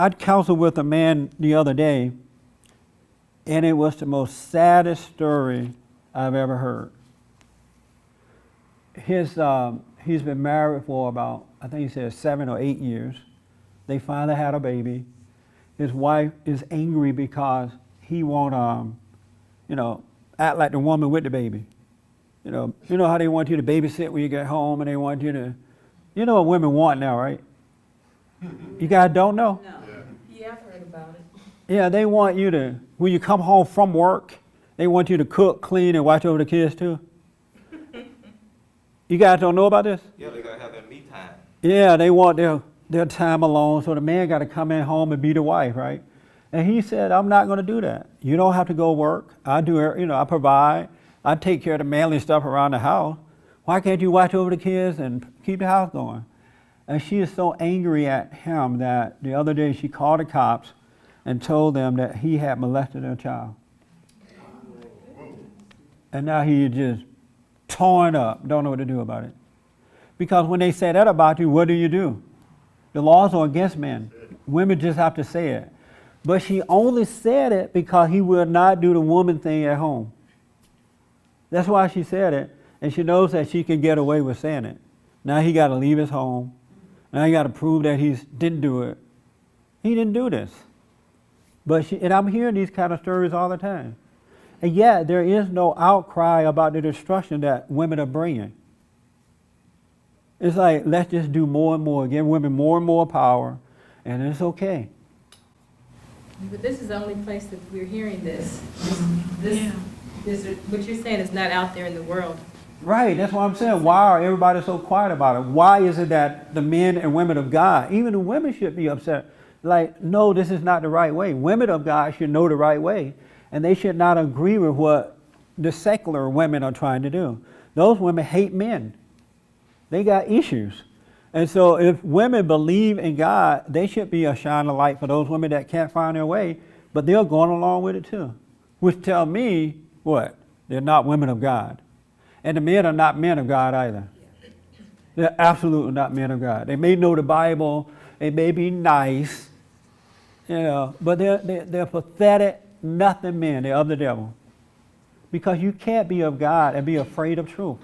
I'd counseled with a man the other day, and it was the most saddest story I've ever heard. He's been married for about, I think he said 7 or 8 years. They finally had a baby. His wife is angry because he won't, act like the woman with the baby. You know how they want you to babysit when you get home, and they want you to, you know what women want now, right? You guys don't know? No. Yeah, I've heard about it. Yeah, they want you to, when you come home from work, they want you to cook, clean, and watch over the kids too. You guys don't know about this? Yeah, they gotta have that me time. Yeah, they want their time alone, so the man got to come in home and be the wife, right? And he said, I'm not going to do that. You don't have to go work. I do, I provide. I take care of the manly stuff around the house. Why can't you watch over the kids and keep the house going? And she is so angry at him that the other day she called the cops and told them that he had molested her child. And now he is just torn up, don't know what to do about it. Because when they say that about you, what do? The laws are against men. Women just have to say it. But she only said it because he will not do the woman thing at home. That's why she said it, and she knows that she can get away with saying it. Now he got to leave his home. Now he got to prove that he didn't do it. He didn't do this. And I'm hearing these kind of stories all the time. And yet there is no outcry about the destruction that women are bringing. It's like, let's just do more and more, give women more and more power, and it's okay. But this is the only place that we're hearing this. What you're saying is not out there in the world. Right, that's what I'm saying. Why are everybody so quiet about it? Why is it that the men and women of God, even the women should be upset? Like, no, this is not the right way. Women of God should know the right way, and they should not agree with what the secular women are trying to do. Those women hate men. They got issues. And so if women believe in God, they should be a shining light for those women that can't find their way, but they're going along with it too. Which tell me, what? They're not women of God. And the men are not men of God either. They're absolutely not men of God. They may know the Bible, they may be nice, but they're pathetic, nothing men. They're of the devil. Because you can't be of God and be afraid of truth.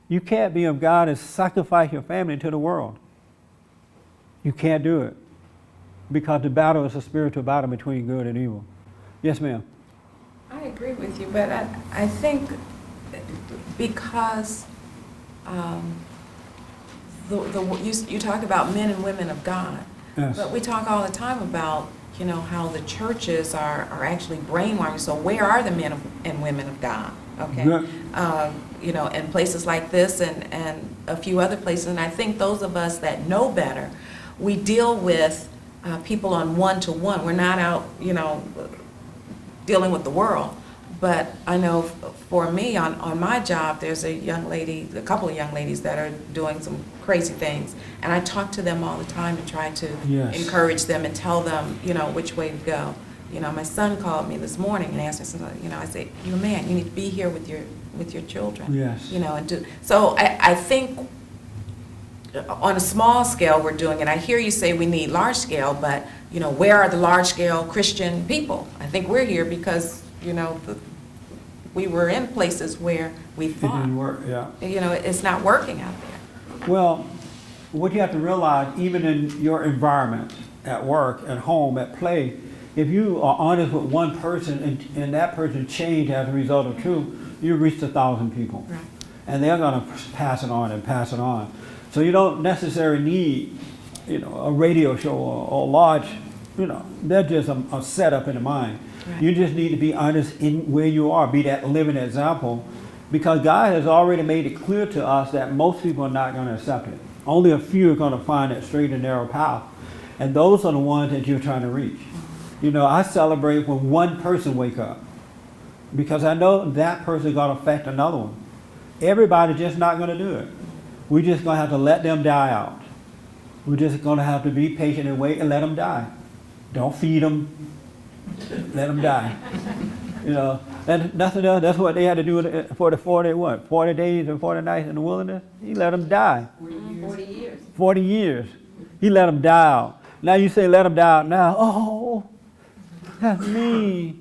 You can't be of God and sacrifice your family to the world. You can't do it. Because the battle is a spiritual battle between good and evil. Yes, ma'am. I agree with you, but I think because you talk about men and women of God, Yes. but we talk all the time about how the churches are actually brainwashing. So where are the men and women of God? Okay, Yeah. In places like this and a few other places, and I think those of us that know better, we deal with people on one-to-one. We're not out, dealing with the world. But I know for me, on my job, there's a couple of young ladies that are doing some crazy things. And I talk to them all the time and try to encourage them and tell them, which way to go. My son called me this morning and asked me, I said, you're a man, you need to be here with your children. Yes. So I think on a small scale we're doing it. I hear you say we need large scale, but where are the large scale Christian people? I think we're here because we were in places where we thought It didn't work, yeah. It's not working out there. Well, what you have to realize, even in your environment, at work, at home, at play, if you are honest with one person and that person changed as a result of truth, you reached 1,000 people. Right. And they're going to pass it on and pass it on. So you don't necessarily need, a radio show or large, they're just a setup in the mind. Right. You just need to be honest in where you are, be that living example, because God has already made it clear to us that most people are not going to accept it. Only a few are going to find that straight and narrow path. And those are the ones that you're trying to reach. I celebrate when one person wake up, because I know that person is going to affect another one. Everybody's just not going to do it. We're just going to have to let them die out. We're just going to have to be patient and wait and let them die. Don't feed them. Let them die. And nothing else. That's what they had to do for the 40 days and 40 nights in the wilderness. He let them die. 40 years. 40 years. He let them die out. Now you say, let them die out now. Oh, that's me.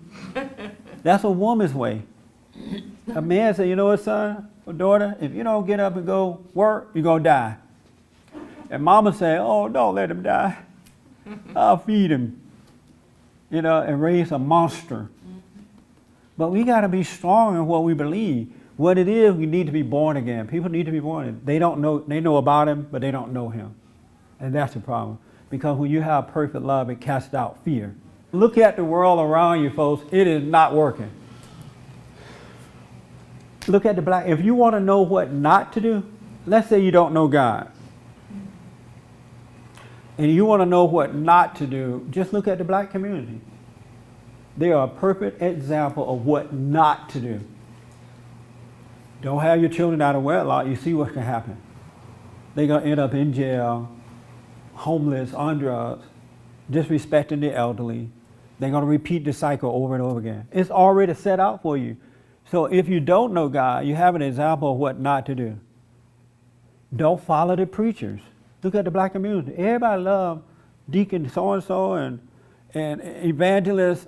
That's a woman's way. A man say, you know what, son or daughter, if you don't get up and go work, you're going to die. And mama say, oh, don't let him die. I'll feed him. You know, and raise a monster. But we got to be strong in what we believe. What it is, we need to be born again. People need to be born again. They don't know, they know about him, but they don't know him. And that's the problem. Because when you have perfect love, it casts out fear. Look at the world around you, folks. It is not working. Look at the black. If you want to know what not to do, let's say you don't know God. And you want to know what not to do, just look at the black community. They are a perfect example of what not to do. Don't have your children out of wedlock, you see what can happen. They're going to end up in jail, homeless, on drugs, disrespecting the elderly. They're going to repeat the cycle over and over again. It's already set out for you. So if you don't know God, you have an example of what not to do. Don't follow the preachers. Look at the black community. Everybody loves Deacon so-and-so and evangelist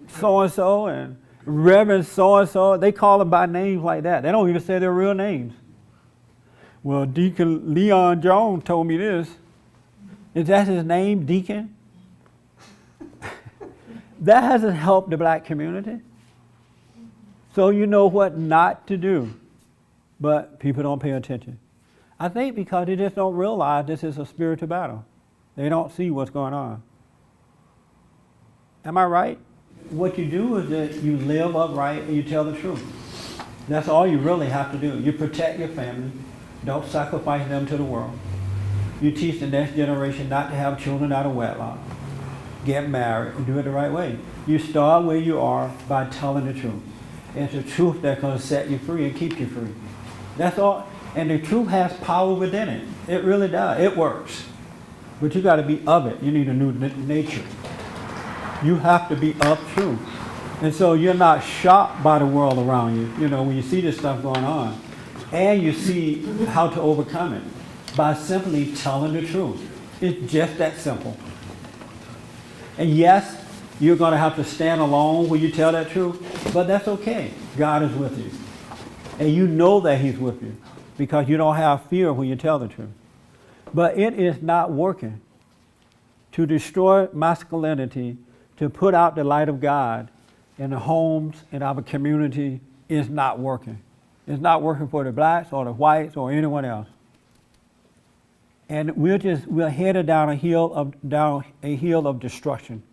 so-and-so and Reverend so-and-so. They call them by names like that. They don't even say their real names. Well, Deacon Leon Jones told me this. Is that his name, Deacon? That hasn't helped the black community. So you know what not to do, but people don't pay attention. I think because they just don't realize this is a spiritual battle. They don't see what's going on. Am I right? What you do is that you live upright and you tell the truth. That's all you really have to do. You protect your family. Don't sacrifice them to the world. You teach the next generation not to have children out of wedlock. Get married and do it the right way. You start where you are by telling the truth. It's the truth that's going to set you free and keep you free. That's all. And the truth has power within it. It really does. It works. But you got to be of it. You need a new nature. You have to be of truth. And so you're not shocked by the world around you, you know, when you see this stuff going on. And you see how to overcome it by simply telling the truth. It's just that simple. And yes, you're going to have to stand alone when you tell that truth, but that's okay. God is with you. And you know that he's with you because you don't have fear when you tell the truth. But it is not working. To destroy masculinity, to put out the light of God in the homes, in our community, is not working. It's not working for the blacks or the whites or anyone else. And we're headed down a hill of destruction.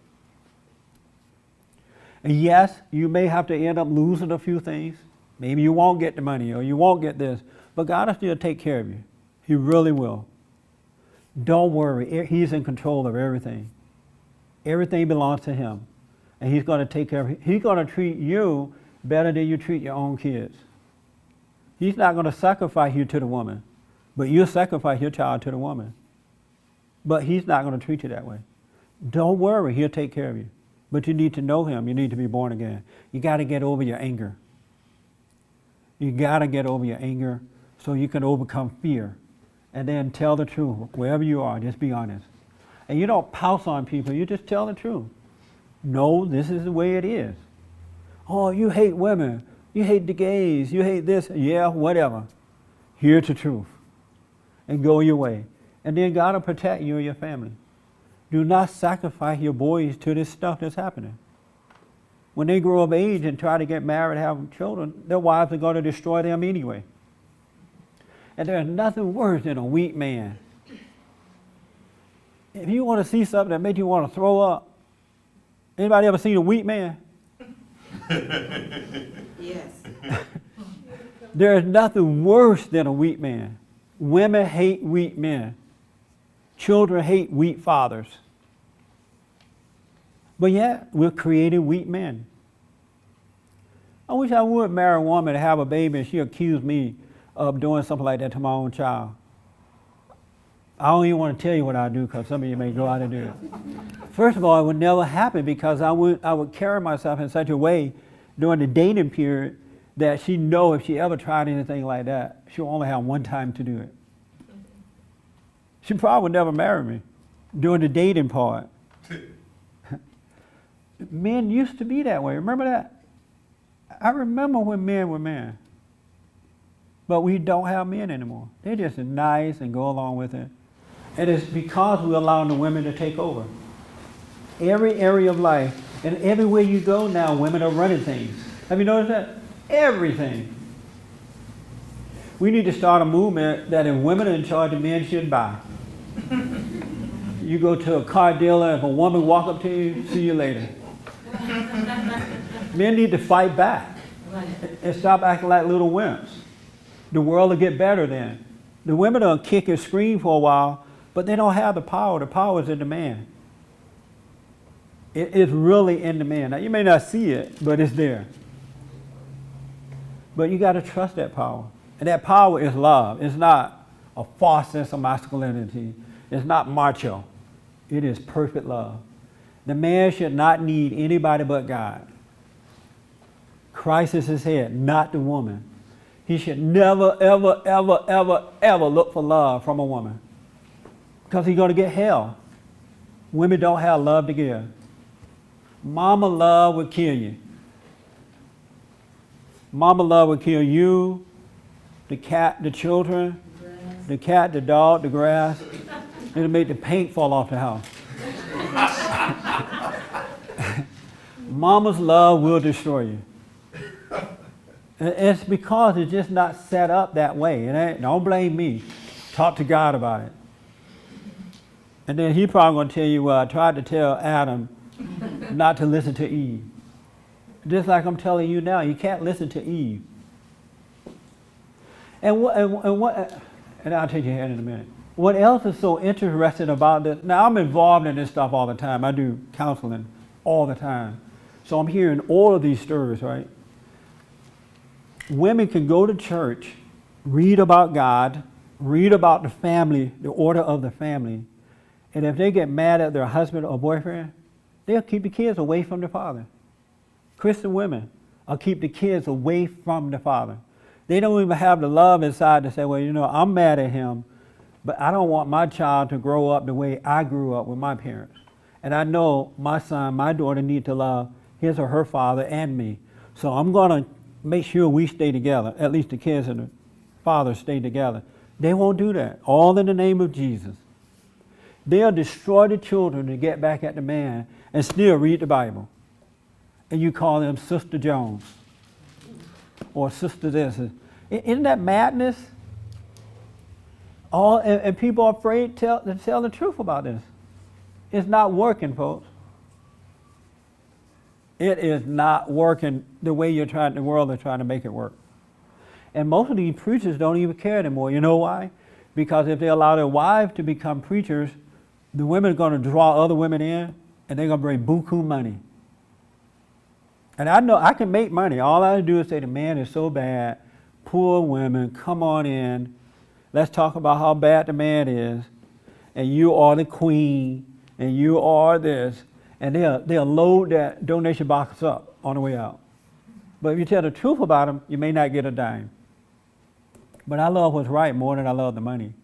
And yes, you may have to end up losing a few things. Maybe you won't get the money or you won't get this, but God will still take care of you. He really will. Don't worry, he's in control of everything. Everything belongs to him. And he's going to take care of it. He's going to treat you better than you treat your own kids. He's not going to sacrifice you to the woman, but you'll sacrifice your child to the woman. But he's not going to treat you that way. Don't worry, he'll take care of you. But you need to know him. You need to be born again. You got to get over your anger. You got to get over your anger so you can overcome fear. And then tell the truth. Wherever you are, just be honest. And you don't pounce on people, you just tell the truth. No, this is the way it is. Oh, you hate women. You hate the gays. You hate this. Yeah, whatever. Here's the truth. And go your way. And then God will protect you and your family. Do not sacrifice your boys to this stuff that's happening. When they grow of age and try to get married, have children, their wives are going to destroy them anyway. And there's nothing worse than a weak man. If you want to see something that makes you want to throw up, anybody ever seen a weak man? Yes. There is nothing worse than a weak man. Women hate weak men. Children hate weak fathers. But yet, we're creating weak men. I wish I would marry a woman and have a baby and she accused me of doing something like that to my own child. I don't even want to tell you what I do because some of you may go out and do it. First of all, it would never happen because I would carry myself in such a way during the dating period that she'd know if she ever tried anything like that, she'll only have one time to do it. She probably would never marry me. during the dating part. Men used to be that way. Remember that? I remember when men were men. But we don't have men anymore. They're just nice and go along with it. And it's because we're allowing the women to take over. Every area of life, and everywhere you go now, women are running things. Have you noticed that? Everything. We need to start a movement that if women are in charge, the men should buy. You go to a car dealer, if a woman walk up to you, see you later. Men need to fight back and stop acting like little wimps. The world will get better then. The women will kick and scream for a while, but they don't have the power. The power is in the man. It's really in the man. Now, you may not see it, but it's there. But you got to trust that power. And that power is love. It's not a false sense of masculinity. It's not macho. It is perfect love. The man should not need anybody but God. Christ is his head, not the woman. He should never, ever, ever, ever, ever look for love from a woman. Because he's going to get hell. Women don't have love to give. Mama love will kill you. Mama love will kill you, the cat, the children, the cat, the dog, the grass. It'll make the paint fall off the house. Mama's love will destroy you. It's because it's just not set up that way. Don't blame me. Talk to God about it. And then he probably going to tell you, well, I tried to tell Adam not to listen to Eve. Just like I'm telling you now, you can't listen to Eve. And I'll take your hand in a minute. What else is so interesting about this? Now, I'm involved in this stuff all the time. I do counseling all the time. So I'm hearing all of these stories, right? Women can go to church, read about God, read about the family, the order of the family, and if they get mad at their husband or boyfriend, they'll keep the kids away from the father. Christian women will keep the kids away from the father. They don't even have the love inside to say, well, you know, I'm mad at him, but I don't want my child to grow up the way I grew up with my parents. And I know my son, my daughter need to love his or her father and me. So I'm going to make sure we stay together, at least the kids and the father stay together. They won't do that, all in the name of Jesus. They'll destroy the children to get back at the man and still read the Bible. And you call them Sister Jones or Sister this. Isn't that madness? And people are afraid to tell the truth about this. It's not working, folks. It is not working the way the world is trying to make it work. And most of these preachers don't even care anymore. You know why? Because if they allow their wives to become preachers, the women are going to draw other women in, and they're going to bring buku money. And I know I can make money. All I do is say the man is so bad, poor women, come on in. Let's talk about how bad the man is, and you are the queen, and you are this. And they'll load that donation box up on the way out. But if you tell the truth about them, you may not get a dime. But I love what's right more than I love the money.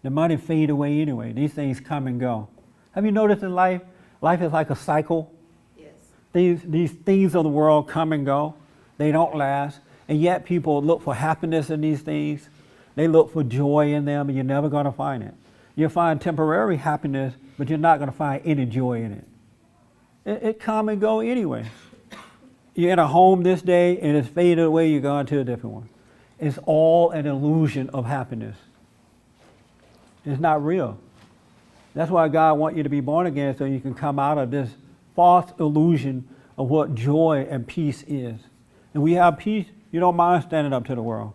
The money fade away anyway. These things come and go. Have you noticed in life? Life is like a cycle. Yes. These things of the world come and go. They don't last. And yet people look for happiness in these things. They look for joy in them, and you're never going to find it. You'll find temporary happiness, but you're not going to find any joy in it. It come and go anyway. You're in a home this day, and it's faded away, you're going to a different one. It's all an illusion of happiness. It's not real. That's why God wants you to be born again, so you can come out of this false illusion of what joy and peace is. And we have peace, you don't mind standing up to the world.